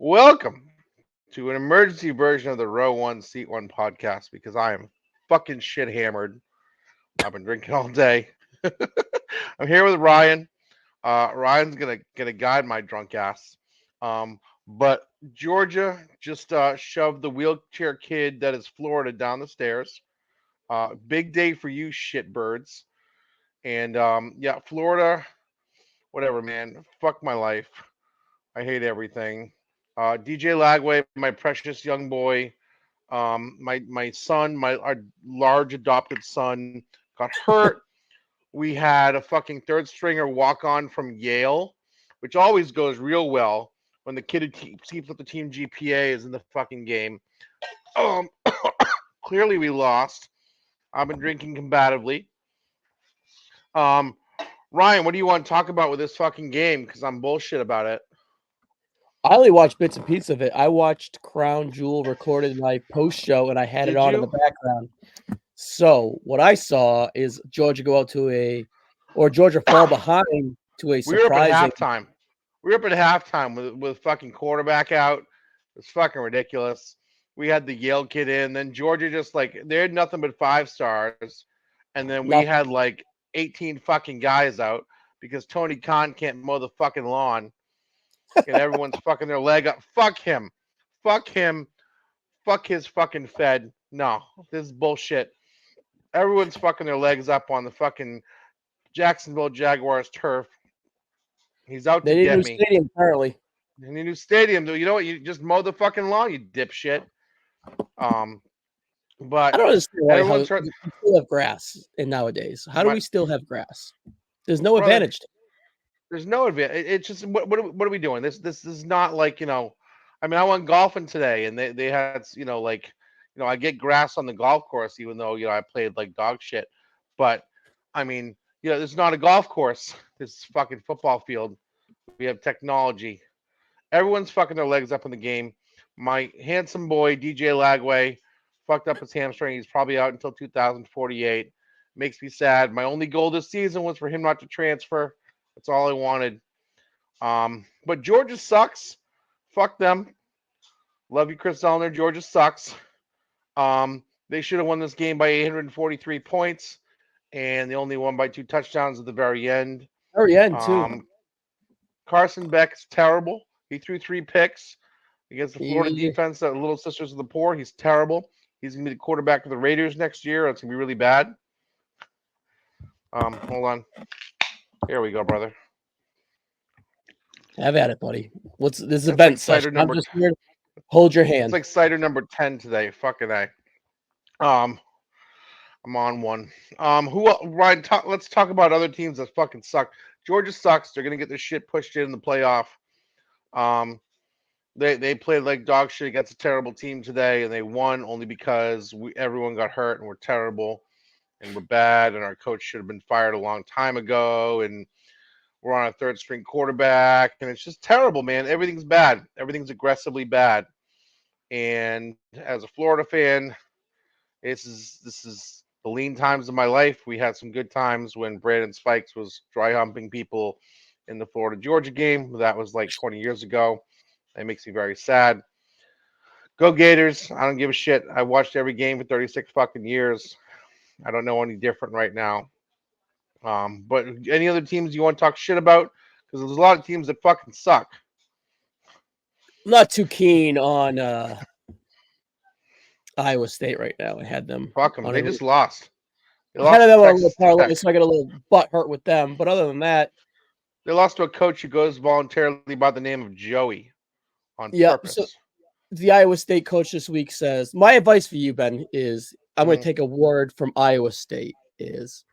Welcome to an emergency version of the Row One Seat One podcast because I am fucking shit hammered. I've been drinking all day. I'm here with Ryan. Ryan's gonna guide my drunk ass. But Georgia just shoved the wheelchair kid that is Florida down the stairs. Big day for you shitbirds. And yeah, Florida, whatever, man. Fuck my life. I hate everything. DJ Lagway, my precious young boy, my son, our large adopted son, got hurt. We had a fucking third stringer walk on from Yale, which always goes real well when the kid who keeps up the team GPA is in the fucking game. Um, Clearly we lost. I've been drinking combatively. Um, Ryan, what do you want to talk about with this fucking game? Because I'm bullshit about it. I only watched bits and pieces of it. I watched Crown Jewel recorded my post show and I had it Did on in the you? background. So what I saw is Georgia go out or Georgia fall behind to a We were up at surprising. halftime. We were up at halftime with fucking quarterback out. It was fucking ridiculous. We had the Yale kid in, then Georgia just like they had nothing but 5 stars, and then we Nothing. had like 18 fucking guys out because Tony Khan can't mow the fucking lawn, and everyone's fucking their leg up. Fuck him. Fuck him. Fuck his fucking Fed. No, this is bullshit. Everyone's fucking their legs up on the fucking Jacksonville Jaguars turf. He's out to They need a get new me. stadium apparently. In the new stadium, you know what? You just mow the fucking lawn, you dipshit. Um, I but don't understand why how everyone's hurt. we still have grass in nowadays. How do My we still have grass? There's no brother, advantage to it. there's no advantage. It's just what are we doing? This is not like I mean, I went golfing today, and they had like I get grass on the golf course, even though I played like dog shit. But I mean, this is not a golf course. This is fucking football field. We have technology. Everyone's fucking their legs up in the game. My handsome boy DJ Lagway fucked up his hamstring. He's probably out until 2048. Makes me sad. My only goal this season was for him not to transfer. That's all I wanted. But Georgia sucks. Fuck them. Love you, Chris Zellner. Georgia sucks. They should have won this game by 843 points, and they only won by 2 touchdowns at the very end. Very end too. Um, Carson Beck's terrible. He threw 3 picks against the Florida He, defense, that Little Sisters of the Poor. He's terrible. He's gonna be the quarterback of the Raiders next year. It's gonna be really bad. Hold on. Here we go, brother. have at it, buddy. This is It's like event cider session. I'm number. just here to hold your It's hand. like cider number 10 today. Fucking a. Um, I'm on one. Ryan? Let's talk about other teams that fucking suck. Georgia sucks. They're gonna get this shit pushed in the playoff. Um, they played like dog shit against a terrible team today, and they won only because everyone got hurt and we're terrible and we're bad, and our coach should have been fired a long time ago, and we're on a third string quarterback, and it's just terrible, man. Everything's bad. Everything's aggressively bad. And as a Florida fan, this is the lean times of my life. We had some good times when Brandon Spikes was dry humping people in the Florida Georgia game. That was like 20 years ago. It makes me very sad. Go Gators. I don't give a shit. I watched every game for 36 fucking years. I don't know any different right now. But any other teams you want to talk shit about? Because there's a lot of teams that fucking suck. I'm not too keen on Iowa State right now. I had them Fuck them. on They a just lost. They I had lost to them on a little Texas parlay, Tech. so I got a little butt hurt with them. But other than that, They lost to a coach who goes voluntarily by the name of Joey on yeah. So purpose. the Iowa State coach this week says, my advice for you, Ben, is I'm going to Mm-hmm. take a word from Iowa State is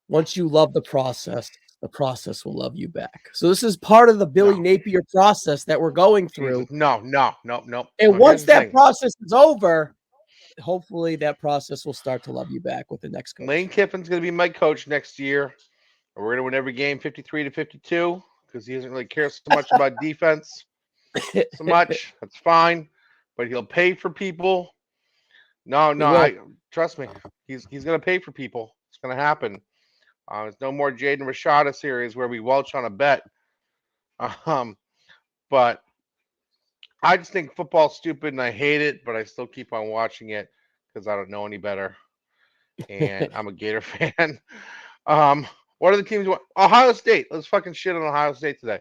once you love the process will love you back. So this is part of the Billy No. Napier process that we're going Jesus. through. No, no, no, no. And No. Here's once the that thing. process is over, hopefully that process will start to love you back with the next Lane coach. Kiffin's going to be my coach next year. We're going to win every game 53 to 52 because he doesn't really care so much about defense so much. That's fine. But he'll pay for people. No, He no, will. I trust me. He's gonna pay for people. It's gonna happen. There's no more Jaden Rashada series where we welch on a bet. Um, but I just think football's stupid and I hate it, but I still keep on watching it because I don't know any better. And I'm a Gator fan. Um, what are the teams you want? Ohio State. Let's fucking shit on Ohio State today.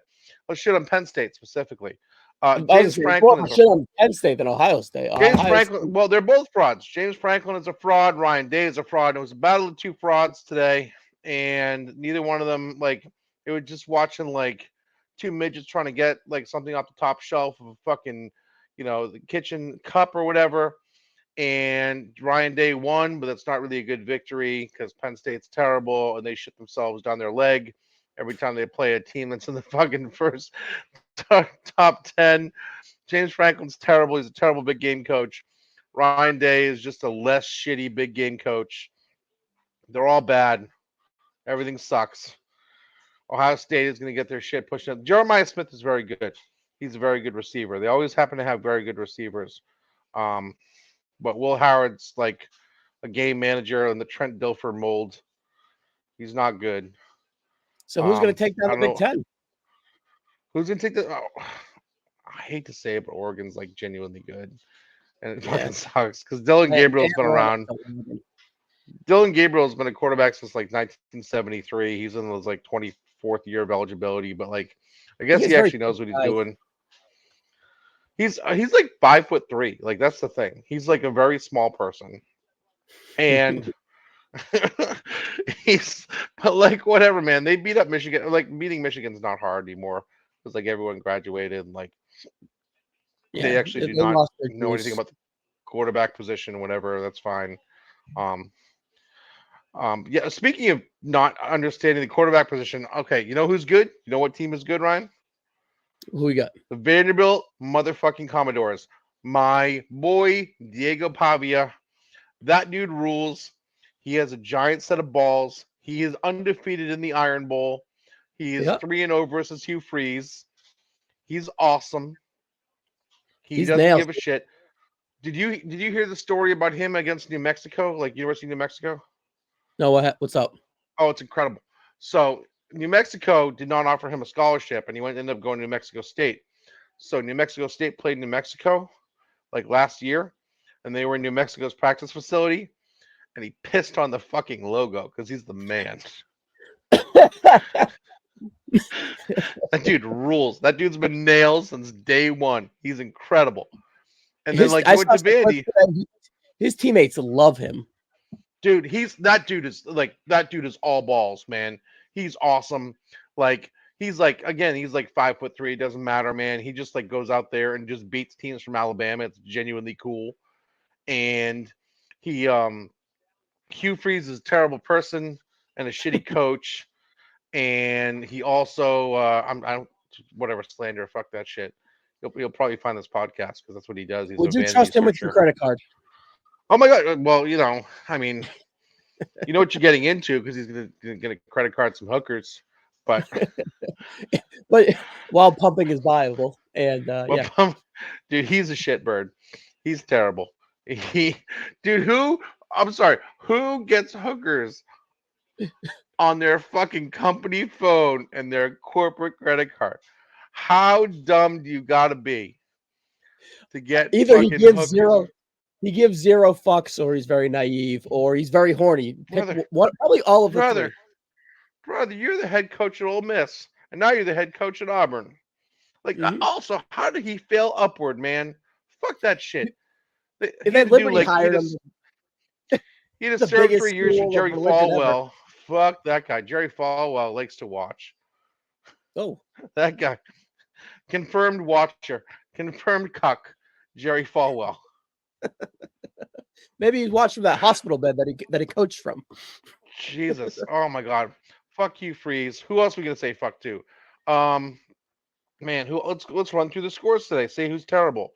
Let's shit on Penn State specifically. I was gonna James say more Franklin of a is a shit on Penn State than Ohio State. James Ohio State, Franklin. Well, they're both frauds. James Franklin is a fraud. Ryan Day is a fraud. It was a battle of two frauds today, and neither one of them like it was just watching like two midgets trying to get like something off the top shelf of a fucking the kitchen cup or whatever. And Ryan Day won, but that's not really a good victory because Penn State's terrible and they shit themselves down their leg every time they play a team that's in the fucking first top 10. James Franklin's terrible. He's a terrible big game coach. Ryan Day is just a less shitty big game coach. They're all bad. Everything sucks. Ohio State is going to get their shit pushed up. Jeremiah Smith is very good. He's a very good receiver. They always happen to have very good receivers. Um, but Will Howard's like a game manager in the Trent Dilfer mold. He's not good. so who's going to take down I the don't Big know Ten? who's going to take the. Oh, I hate to say it, but Oregon's like genuinely good. And it Yeah. fucking sucks because Dylan Gabriel's been around. Dylan Gabriel's been a quarterback since like 1973. He's in his like 24th year of eligibility, but like I guess he actually knows what he's doing. He's like 5'3". Like that's the thing. He's like a very small person, and but like whatever, man. They beat up Michigan. Like beating Michigan's not hard anymore because like everyone graduated and like they actually do not know anything about the quarterback position, whatever. That's fine. Yeah. Speaking of not understanding the quarterback position, okay, you know who's good? You know what team is good, Ryan? Who we got? The Vanderbilt motherfucking Commodores. My boy Diego Pavia. That dude rules. He has a giant set of balls. He is undefeated in the Iron Bowl. He is 3-0 versus Hugh Freeze. He's awesome. He doesn't give a shit. Did you hear the story about him against New Mexico, like University of New Mexico? No, what's up? Oh, it's incredible. So New Mexico did not offer him a scholarship, and he ended up going to New Mexico State. So New Mexico State played New Mexico like last year, and they were in New Mexico's practice facility, and he pissed on the fucking logo because he's the man. That dude rules. That dude's been nailed since day one. He's incredible. And then like he went to Vandy. His teammates love him. Dude, that dude is all balls, man. He's awesome. Like he's like 5'3". It doesn't matter, man. He just like goes out there and just beats teams from Alabama. It's genuinely cool. And he Hugh Freeze is a terrible person and a shitty coach. And he also I don't whatever slander, fuck that shit. You'll probably find this podcast because that's what he does. He's Would you trust him with your credit card? Oh my god! Well, I mean, you know what you're getting into because he's gonna get a credit card, some hookers, but while pumping his Bible and dude, he's a shitbird. He's terrible. I'm sorry, who gets hookers on their fucking company phone and their corporate credit card? How dumb do you gotta be to get either fucking he gives hookers? He gives zero fucks, or he's very naive, or he's very horny. Probably all of the three. Brother, you're the head coach at Ole Miss, and now you're the head coach at Auburn. Like, also, how did he fail upward, man? Fuck that shit. They Liberty hired him. He had to serve 3 years with Jerry Falwell. Fuck that guy. Jerry Falwell likes to watch. Oh, that guy. Confirmed watcher. Confirmed cuck. Jerry Falwell. Maybe he's watched from that hospital bed that he coached from. Jesus. Oh my God. Fuck you, Freeze. Who else are we gonna say fuck to? Man, let's run through the scores today. Say who's terrible.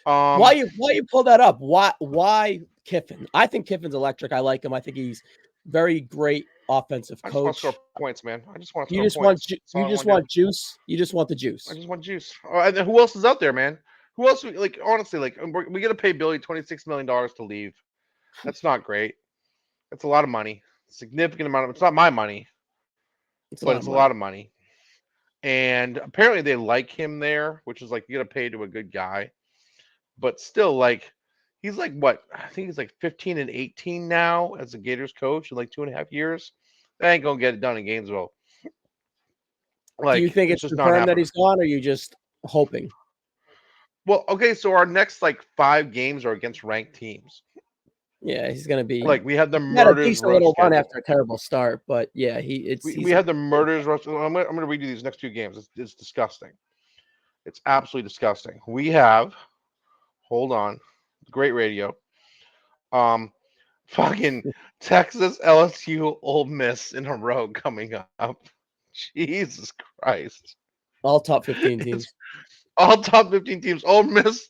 Why you pull that up? Why Kiffin? I think Kiffin's electric. I like him. I think he's very great offensive coach. I just want to score points, man. I just want to score points. You just want juice. You just want the juice. I just want juice. Oh, and who else is out there, man? Who else? Like honestly, like we got to pay Billy $26 million to leave. That's not great. That's a lot of money. Significant amount of. It's not my money, but it's a lot of money. and apparently they like him there, which is like you got to pay to a good guy, but still, like he's like what I think he's like 15 and 18 now as a Gators coach in like 2.5 years. That ain't gonna get it done in Gainesville. Do you Like think it's it's just not confirmed that happening. he's gone, or are you just hoping? Well, okay, so our next like 5 games are against ranked teams. Yeah, he's going to be. Like we have the He had a Murders decent road little run schedule. after a terrible start, but yeah, We he's a have the Murders rush. I'm gonna read you these next 2 games. It's disgusting. It's absolutely disgusting. We have hold on, great radio. Um, fucking Texas, LSU, Ole Miss in a row coming up. Jesus Christ. all top 15 It's teams. all top 15 teams. Ole Miss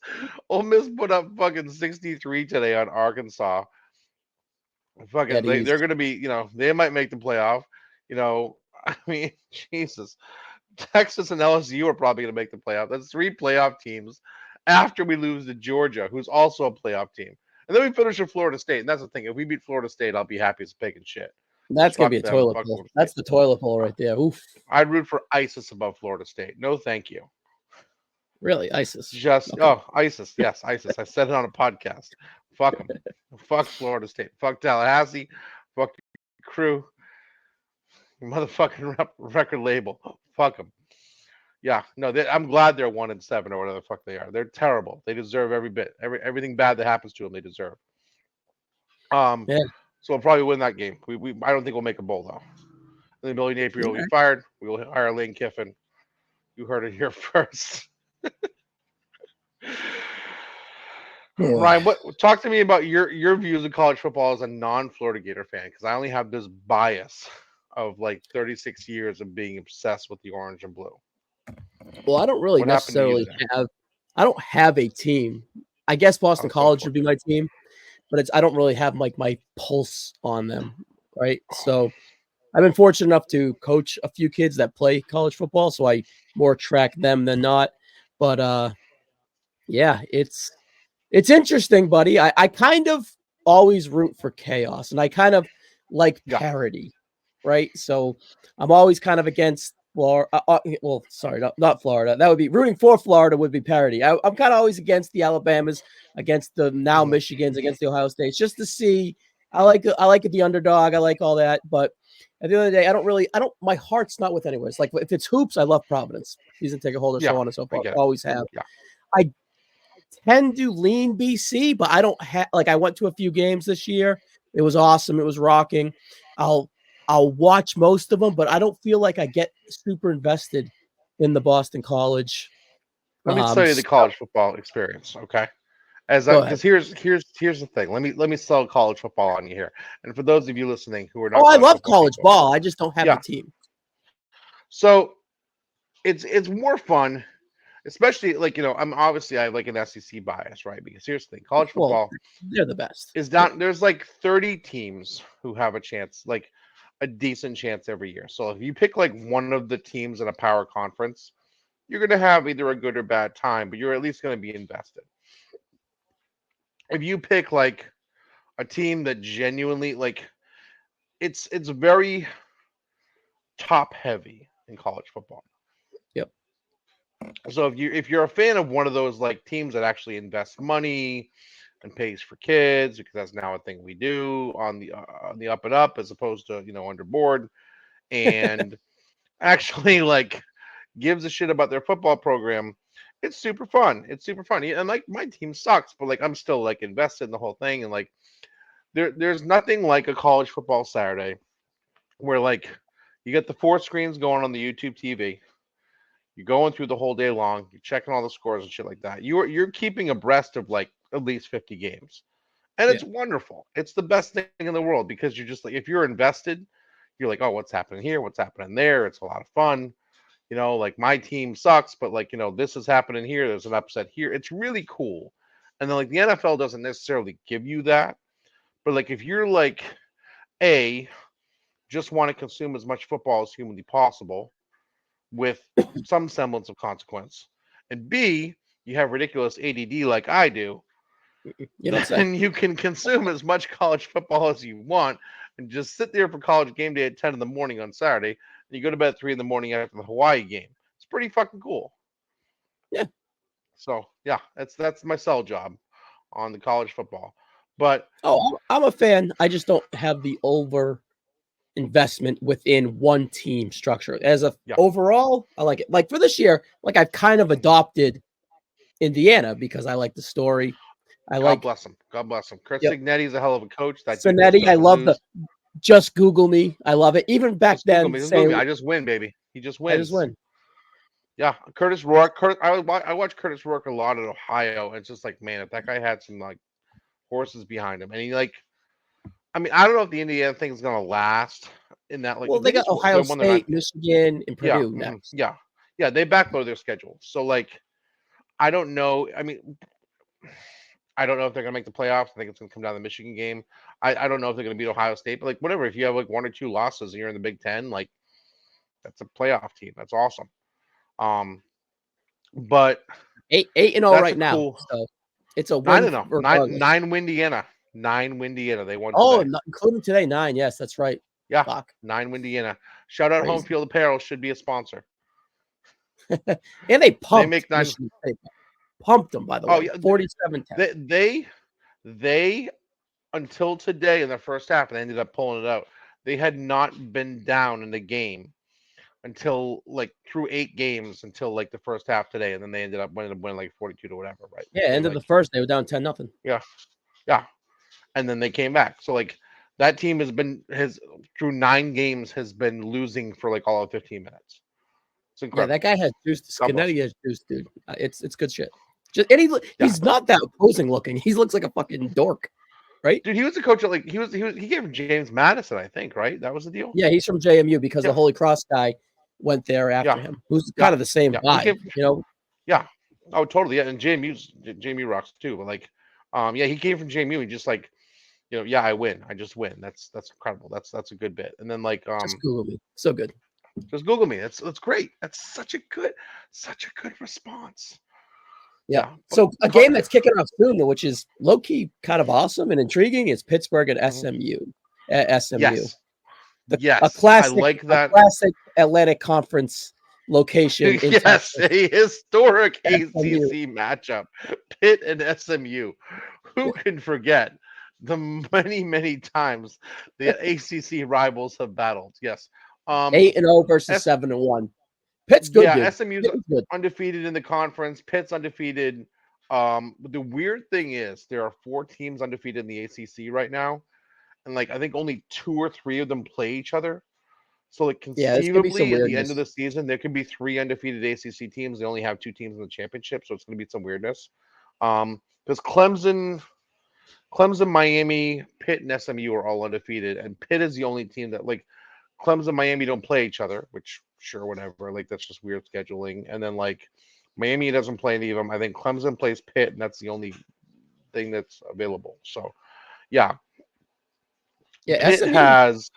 put up fucking 63 today on Arkansas. Fucking, At ease. they're gonna be, they might make the playoff. I mean, Jesus. Texas and LSU are probably gonna make the playoff. That's 3 playoff teams after we lose to Georgia, who's also a playoff team. And then we finish with Florida State. And that's the thing. If we beat Florida State, I'll be happy as pig and shit. Because That's going to be fuck a them. toilet Fuck bowl. Florida State. That's the toilet bowl right there. Oof. I'd root for ISIS above Florida State. No, thank you. Really, ISIS. Just Okay. ISIS. Yes, ISIS. I said it on a podcast. Fuck them. Fuck Florida State. Fuck Tallahassee. Fuck your crew. Your motherfucking record label. Fuck them. Yeah, no, I'm glad they're 1-7 or whatever the fuck they are. They're terrible. They deserve every bit, everything bad that happens to them. They deserve. Um, Yeah. so we'll probably win that game. I don't think we'll make a bowl though. And then Billy Napier will be Okay. fired. We will hire Lane Kiffin. You heard it here first. Boy. Ryan, what talk to me about your views of college football as a non-Florida Gator fan? Because I only have this bias of like 36 years of being obsessed with the orange and blue. Well, I don't really What happened to you necessarily there? have. I don't have a team. I guess Boston I'm so College would be fortunate. my team, but I don't really have like my pulse on them, right? So I've been fortunate enough to coach a few kids that play college football, so I more track them than not. But yeah, it's interesting, buddy. I kind of always root for chaos, and I kind of like Yeah. parity, right? So I'm always kind of against Florida. Well, sorry, not Florida. That would be rooting for Florida would be parity. I'm kind of always against the Alabamas, against the now Mhm. Michigans, against the Ohio States, just to see. I like the underdog. I like all that, but at the end of the day, I don't. My heart's not with anyone. It's like if it's hoops, I love Providence, season ticket holder, so Yeah, on and so I forth. get it. Always have. Yeah. I tend to lean BC, but I don't have like I went to a few games this year. It was awesome. It was rocking. I'll I'll watch most of them, but I don't feel like I get super invested in the Boston College Let me tell you the stuff. college football experience, okay? As Go ahead. because here's the thing. Let me sell college football on you here. And for those of you listening who are Oh, not I college love football college people, ball. I just don't have a yeah. team. So it's more fun, especially like I'm obviously I have like an SEC bias, right? Because here's the thing, college Well, football they're the best. is Yeah. down. There's like 30 teams who have a chance, like a decent chance every year. So if you pick like one of the teams in a power conference, you're gonna have either a good or bad time, but you're at least gonna be invested. If you pick like a team that genuinely like it's very top heavy in college football. Yep. So if you're a fan of one of those like teams that actually invests money and pays for kids because that's now a thing we do on the up and up as opposed to under board and actually like gives a shit about their football program, it's super fun. It's super fun. And like my team sucks, but like I'm still like invested in the whole thing and like there's nothing like a college football Saturday where like you get the 4 screens going on the YouTube TV. You're going through the whole day long. You're checking all the scores and shit like that. You're keeping abreast of like at least 50 games, and Yeah. it's wonderful. It's the best thing in the world because you're just like if you're invested, you're like, oh, what's happening here? What's happening there? It's a lot of fun. Like my team sucks, but like this is happening here. There's an upset here. It's really cool. And then like the NFL doesn't necessarily give you that, but like if you're like a just want to consume as much football as humanly possible with some semblance of consequence, and B, you have ridiculous ADD like I do, You don't say. then you can consume as much college football as you want and just sit there for college game day at 10 in the morning on Saturday, and you go to bed at 3 in the morning after the Hawaii game. pretty fucking cool. Yeah. So yeah, that's my sell job on the college football. But Oh, I'm a fan. I just don't have the over investment within one team structure. As a yeah, overall, I like it. Like for this year, like I've kind of adopted Indiana because I like the story. I God like bless him. God bless him. Chris yep. Signetti's a hell of a coach. That dude knows Sonetti. how I to love the lose. just Google me. I love it. Even back Just Google then, me. Just Google me. saying I just win, baby. He just I just wins. win. Yeah, Curtis Rourke. I watch Curtis Rourke a lot at Ohio, and it's just like, man, if that guy had some like horses behind him, and he like, I mean, I don't know if the Indiana thing is gonna last in that. Like, Well, they they got just Ohio they won their nine. State, Michigan, and Yeah, Purdue next. yeah, yeah. They backload their schedule, so like, I don't know. I mean, I don't know if they're gonna make the playoffs. I think it's gonna come down to the Michigan game. I don't know if they're gonna beat Ohio State, but like, whatever. If you have like 1 or 2 losses and you're in the Big Ten, like, that's a playoff team. That's awesome. Um, but 8-0 that's a right now. cool So it's a nine win and zero. regardless. Nine win Indiana. 9 win Indiana. They won Oh, today. including today, 9. Yes, that's right. Yeah, Fuck. 9 win Indiana. Shout out Home Crazy. Field Apparel should be a sponsor. And they They pumped make 9. Michigan State. Pumped them, by the Oh way. yeah, 47-10. they until today in the first half, and they ended up pulling it out. They had not been down in the game until like through 8 games until like the first half today, and then they ended up winning like 42 to whatever, right? Yeah, They end of like the first, they were down 10-0. yeah, yeah, and then they came back. So like that team has through 9 games has been losing for like all of 15 minutes. It's Yeah, that incredible. guy has juice. God bless Scanetti him. has juice, dude. It's good shit. Just and Yeah, he's not that opposing looking. He looks like a fucking dork, right? dude, he was a coach at like he gave James Madison, I think, right? That was the deal. Yeah, he's from JMU because the Yeah, Holy Cross guy went there after yeah, him. Who's yeah, kind of the same yeah. He vibe, gave you know? yeah. Oh, totally. Yeah, and JMU rocks too. But like, yeah, he came from JMU. He just like, yeah, I win. I just win. That's incredible. That's a good bit. And then like, Just Google me. So good. just Google me. That's great. That's such a good response. Yeah. Yeah. But So a game that's kicking off soon, which is low key kind of awesome and intriguing, is Pittsburgh and mhm. SMU. SMU, Yes, yes, I like a that. classic Atlantic Conference location in Yes, Texas. a historic SMU. ACC matchup, Pitt and SMU. Who can forget the many times the ACC rivals have battled? Yes. 8-0 versus S 7-1. Pitt's good, Yeah, dude. SMU's Pitt is good. undefeated in the conference. Pitt's undefeated. But the weird thing is there are 4 teams undefeated in the ACC right now, and like I think only 2 or 3 of them play each other. So like Yeah, there's gonna be some conceivably at the end of weirdness. the season, there could be 3 undefeated ACC teams. They only have 2 teams in the championship, so it's going to be some weirdness. Because Clemson, Miami, Pitt, and SMU are all undefeated, and Pitt is the only team that like Clemson, Miami don't play each other, which sure, whatever. Like that's just weird scheduling. And then like Miami doesn't play any of them. I think Clemson plays Pitt, and that's the only thing that's available. So yeah, Yeah, Pitt has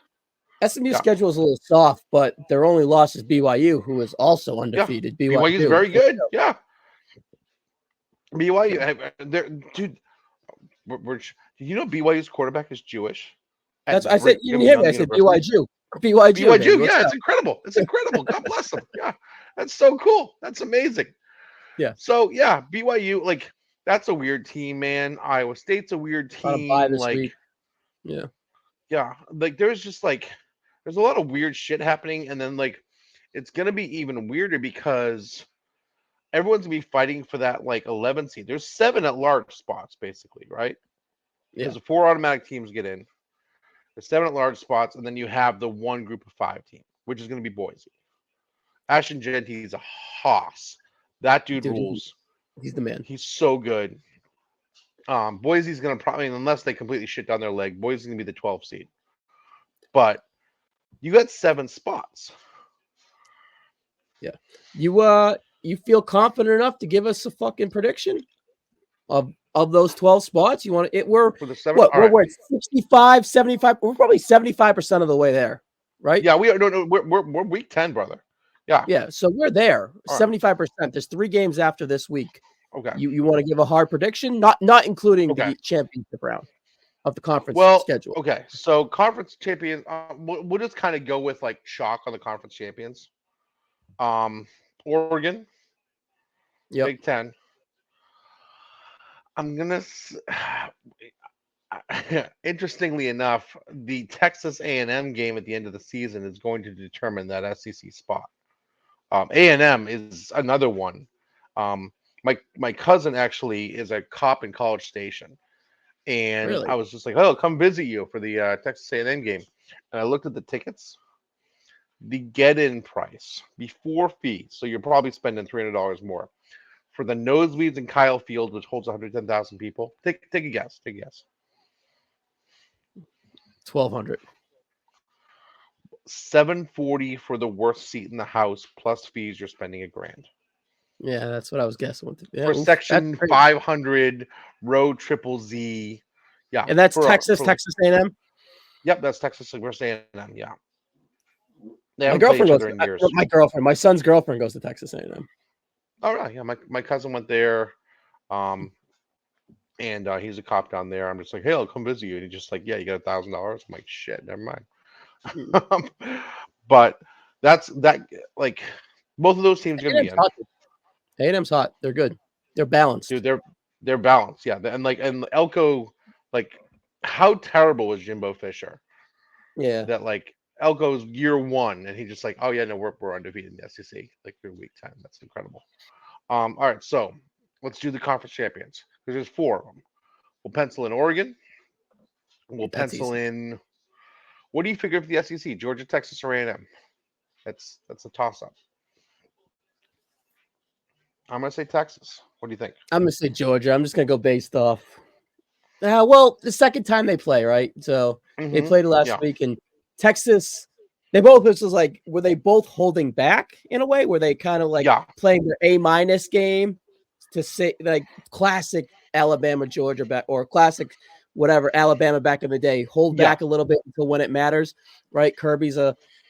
SMU yeah schedule is a little soft, but their only loss is BYU, who is also yeah. undefeated. BYU's BYU. very good. Yeah, BYU. There, dude. Do you know BYU's quarterback is Jewish That's at I said. You Brigham didn't hear me. Young I said University? BYU. BYU, baby. BYU, Let's yeah, go. it's incredible. It's incredible. God bless them. Yeah, that's so cool. That's amazing. Yeah. So yeah, BYU, like that's a weird team, man. Iowa State's a weird On a bye team. this Like, week. Yeah. yeah, like there's just like there's a lot of weird shit happening, and then like it's gonna be even weirder because everyone's gonna be fighting for that like 11 seed. There's 7 at large spots basically, right? Yeah. Because the 4 automatic teams get in. There's 7 at large spots, and then you have the one group of 5 team, which is gonna be Boise. Ashton Genty's a hoss. That dude Dude, rules. he's the man. He's so good. Boise's gonna probably, unless they completely shit down their leg, Boise's gonna be the 12th seed. But you got 7 spots. Yeah. You feel confident enough to give us a fucking prediction of those 12 spots? You want it? We're For the 7. what? All right. We're at 65, 75. We're probably 75% of the way there, right? Yeah, we are. No, we're week 10, brother. Yeah. Yeah. So we're there. All right. 75%. There's 3 games after this week. Okay. You want to give a hard prediction? Not including Okay. the championship round of the conference Well, schedule. okay. So conference champions, we'll just kind of go with like chalk on the conference champions. Oregon, Yep. Big Ten. I'm gonna. Interestingly enough, the Texas A&M game at the end of the season is going to determine that SEC spot. A&M is another one. My cousin actually is a cop in College Station, and Really? I was just like, "Oh, come visit you for the Texas A&M game." And I looked at the tickets. The get-in price before fees, so you're probably spending $300 more for the nosebleeds in Kyle Field, which holds 110,000 people. Take a guess. Take a guess. 1,200. 740 for the worst seat in the house plus fees. You're spending $1,000 Yeah, that's what I was guessing. Yeah, for that's section crazy. 500 row triple Z. Yeah, And that's for Texas A&M. Yep, that's Texas versus A&M. Yeah, they My haven't played girlfriend each goes. other in years. My son's girlfriend goes to Texas A&M. Oh, right. Yeah, my cousin went there, um, and he's a cop down there. I'm just like, hey, I'll come visit you. And he's just like, yeah, you got $1,000. I'm like, shit, never mind. But that's that. Like, both of those teams are gonna be A&M's in. hot. A&M's hot. They're good. They're balanced. Dude, they're balanced. Yeah, and Elko, like, how terrible was Jimbo Fisher? Yeah. That like Elko's year one, and he just like, oh yeah, no, we're undefeated in the SEC like through week 10. That's incredible. All right, so let's do the conference champions because there's 4 of them. We'll pencil in Oregon. We'll That's pencil easy. in. What do you figure for the SEC? Georgia, Texas, or A&M? That's a toss up. I'm gonna say Texas. What do you think? I'm gonna say Georgia. I'm just gonna go based off. Well, the second time they play, right? So they played last Yeah. week, and Texas. They both was like, were they both holding back in a way? Were they kind of like Yeah. playing their A- game to say like classic Alabama, Georgia back or classic whatever Alabama back in the day, hold Yeah. back a little bit until when it matters, right? Kirby's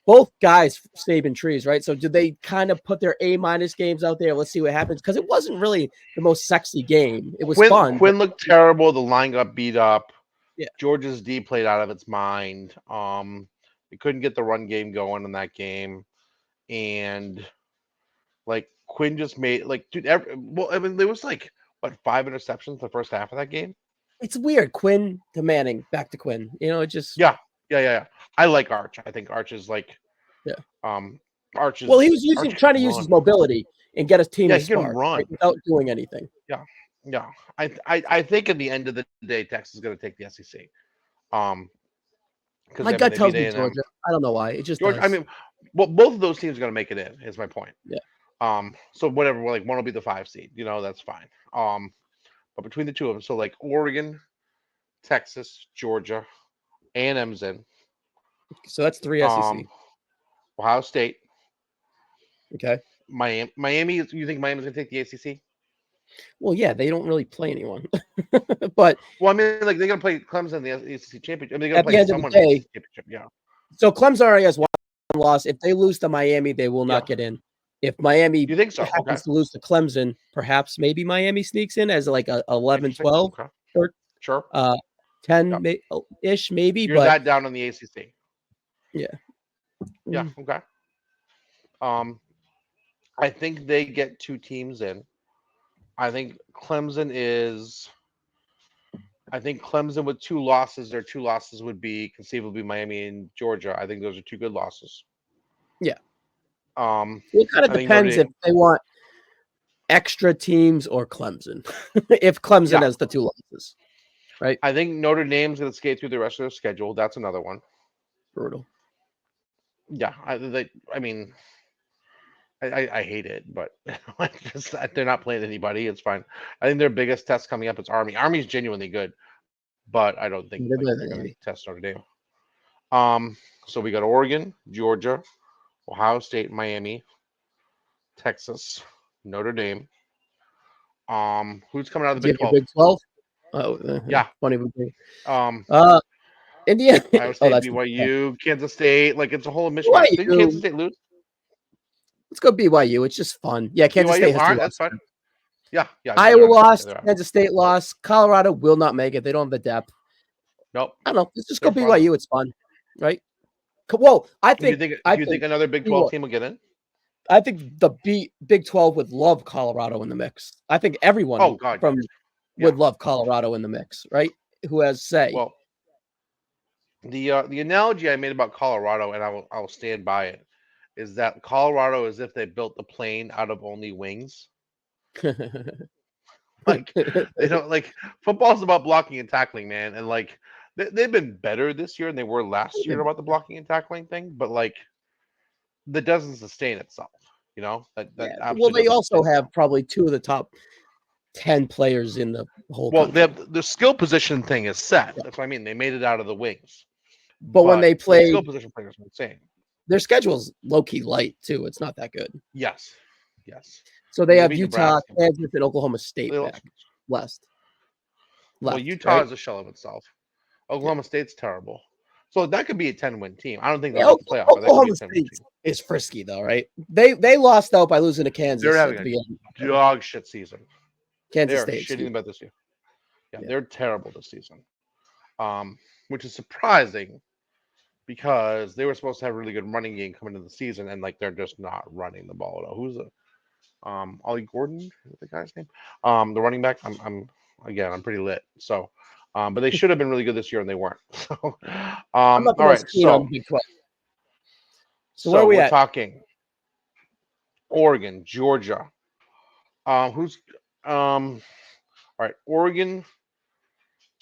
both guys saving trees, right? So did they kind of put their A- games out there? Let's see what happens because it wasn't really the most sexy game. It was fun. Quinn looked terrible. The line got beat up. Yeah. Georgia's D played out of its mind. They couldn't get the run game going in that game, and like Quinn just made like dude. Well, I mean, there was like what 5 interceptions the first half of that game. It's weird. Quinn to Manning, back to Quinn. You know, it just Yeah. I like Arch. I think Arch is like Arch is. Well, he was trying to use his mobility and get his team to spark right, without doing anything. Yeah. I think at the end of the day, Texas is going to take the SEC. My gut tells me Georgia. I don't know why. It just Georgia. does. I mean, well, both of those teams are going to make it in. Is my point. Yeah. So whatever. Like one will be the 5 seed. You know, that's fine. But between the two of them, so like Oregon, Texas, Georgia, A&M's in. So that's 3 SEC. Ohio State. Okay. Miami. You think Miami's going to take the ACC? Well, yeah, they don't really play anyone. But well, I mean, like they're going to play Clemson in the ACC championship. I mean, they're going to play someone in the in the championship. Yeah. So Clemson already has 1 loss. If they lose to Miami, they will not get in. If Miami you think so? happens to lose to Clemson, perhaps maybe Miami sneaks in as like a 11-12 or sure 10-ish maybe. You're that down on the ACC. Yeah. Yeah. Okay. I think they get 2 teams in. I think Clemson with 2 losses. Their 2 losses would be conceivably Miami and Georgia. I think those are 2 good losses. Yeah. It kind of depends if they want extra teams or Clemson. If Clemson has the 2 losses, right? I think Notre Dame's going to skate through the rest of their schedule. That's another one. Brutal. Yeah, I mean, I hate it, but they're not playing anybody. It's fine. I think their biggest test coming up is Army. Army's genuinely good, but I don't think they're going to test Notre Dame. So we got Oregon, Georgia, Ohio State, Miami, Texas, Notre Dame. Who's coming out of the Big 12? Big 12? Oh, yeah. Funny. Indiana. Ohio State, BYU, Kansas State. Like it's a whole mission. Didn't Kansas State lose? Let's go BYU. It's just fun. Yeah, Kansas State has 2 losses. That's fine. Yeah. Iowa lost. Kansas State lost. Colorado will not make it. They don't have the depth. Nope. I don't know. Let's just go BYU. It's fun, right? Well, I think. Do you think another Big 12 team will get in? I think the Big 12 would love Colorado in the mix. I think everyone Oh God, from yeah. would love Colorado in the mix, right? Who has say? Well, the analogy I made about Colorado, and I will stand by it, is that Colorado is if they built the plane out of only wings. Like they don't like football's about blocking and tackling, man, and like they've been better this year than they were last year about the blocking and tackling thing, but like that doesn't sustain itself. You know that Yeah. Well, absolutely they doesn't also sustain have itself. probably 2 of the top 10 players in the whole Well, country. the skill position thing is set. Yeah. That's what I mean. They made it out of the wings, But when but they the skill play, position players are insane. their schedule's low key light too. It's not that good. Yes, yes. So I they mean, they have beat Utah, Nebraska. Kansas, and Oklahoma State They- back left, Well, left, Utah right? is a shell of itself. Yeah. Oklahoma State's terrible. So that could be a 10-win team. I don't think they'll Yeah, make the playoff, but that could be a Oklahoma 10-win State team. is frisky though, right? They lost out by losing to They're Kansas at having the a beginning. dog shit season. They Kansas are State, shitting excuse about this year. Yeah, me. Yeah. they're terrible this season. Which is surprising because they were supposed to have a really good running game coming into the season, and like they're just not running the ball at all. Who's the Ollie Gordon? Is the guy's name? The running back. I'm pretty lit. So, but they should have been really good this year, and they weren't. So, I'm not the all most right. keen on So, the Big 12. So where are we we're at? talking Oregon, Georgia. Who's All right, Oregon,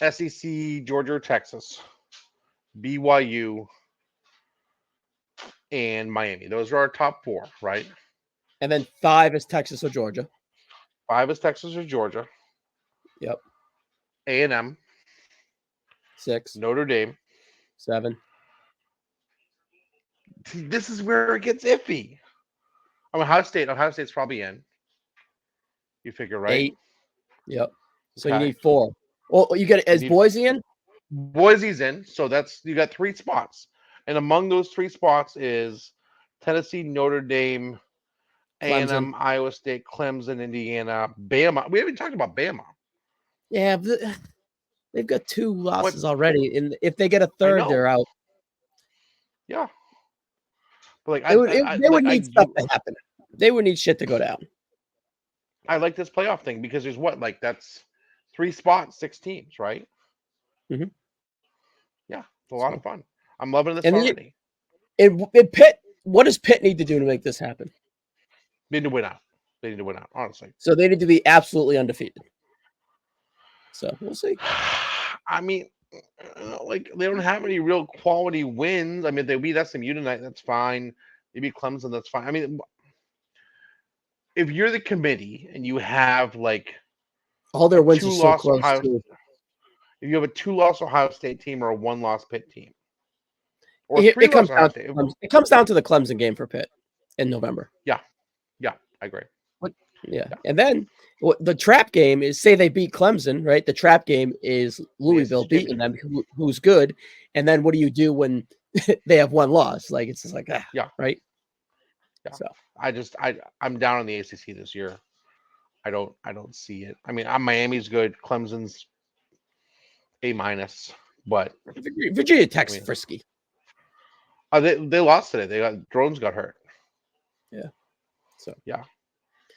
SEC, Georgia, or Texas, BYU, and Miami. Those are our top four, right? And then 5 is Texas or Georgia. 5 is Texas or Georgia. Yep. A&M, 6, Notre Dame. 7. This is where it gets iffy. Ohio State. Ohio State's probably in. You figure, right? 8. Yep. So you Okay. need 4. Well, you get You is need Boise in? Boise's in, so you got 3 spots, and among those 3 spots is Tennessee, Notre Dame, Clemson. A&M, Iowa State, Clemson, Indiana, Bama. We haven't talked about Bama. Yeah, they've got 2 What? losses already, and if they get a I third, know. they're out. Yeah. But like They would need stuff to happen. They would need shit to go down. I like this playoff thing because there's that's 3 spots, 6 teams, right? Mhm. Yeah, it's a lot of fun. I'm loving this And already. Pitt, what does Pitt need to do to make this happen? They need to win out. They need to win out, honestly. So they need to be absolutely undefeated. So we'll see. I mean, like they don't have any real quality wins. I mean, if they beat SMU tonight, that's fine. They beat Clemson, that's fine. I mean, if you're the committee and you have like All their wins are so 2-loss close. Ohio, if you have a 2-loss Ohio State team or a 1-loss Pitt team, or a 3-loss Ohio State, it comes down to the Clemson game for Pitt in November. yeah, I agree. Yeah. And then the trap game is say they beat Clemson, right? The trap game is Louisville beating them, who's good. And then what do you do when they have 1 loss? Like it's just like Yeah. right. Yeah. So I'm down on the ACC this year. I don't see it. I mean, Miami's good. Clemson's A-, but Virginia Tech's frisky. They lost today. Drones got hurt. Yeah. So yeah.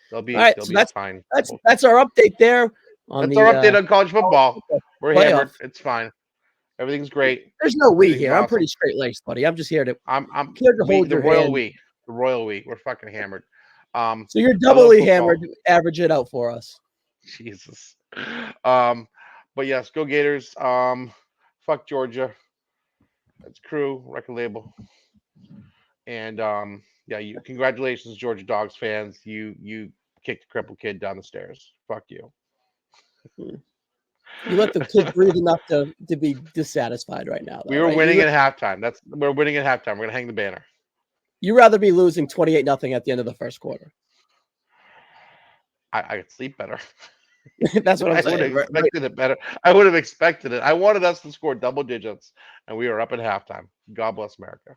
They'll be fine. That's our update there. That's our update on college football. We're hammered. It's fine. Everything's great. There's no we Everything's here. awesome. I'm pretty straight laced, buddy. I'm just here to. I'm here to hold the your royal hand. we. The royal we. We're fucking hammered. So you're doubly hammered. Average it out for us. Jesus. But yes, go Gators. Fuck Georgia. That's crew record label. And yeah, congratulations, Georgia Dogs fans. You kicked a crippled kid down the stairs. Fuck you. You let the kid breathe enough to be dissatisfied right now. Though, we were right? winning at halftime. We're winning at halftime. We're gonna hang the banner. You'd rather be losing 28-0 at the end of the first quarter. I could sleep better. That's what I'm saying. I would have expected it better. I would have expected it. I wanted us to score double digits, and we were up at halftime. God bless America.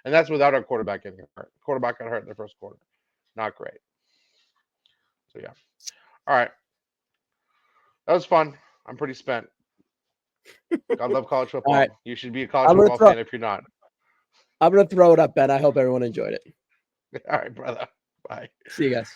And that's without our quarterback getting hurt. Quarterback got hurt in the first quarter. Not great. So yeah. All right. That was fun. I'm pretty spent. I love college football. Right. You should be a college football fan if you're not. I'm gonna throw it up, Ben. I hope everyone enjoyed it. All right, brother. Bye. See you guys.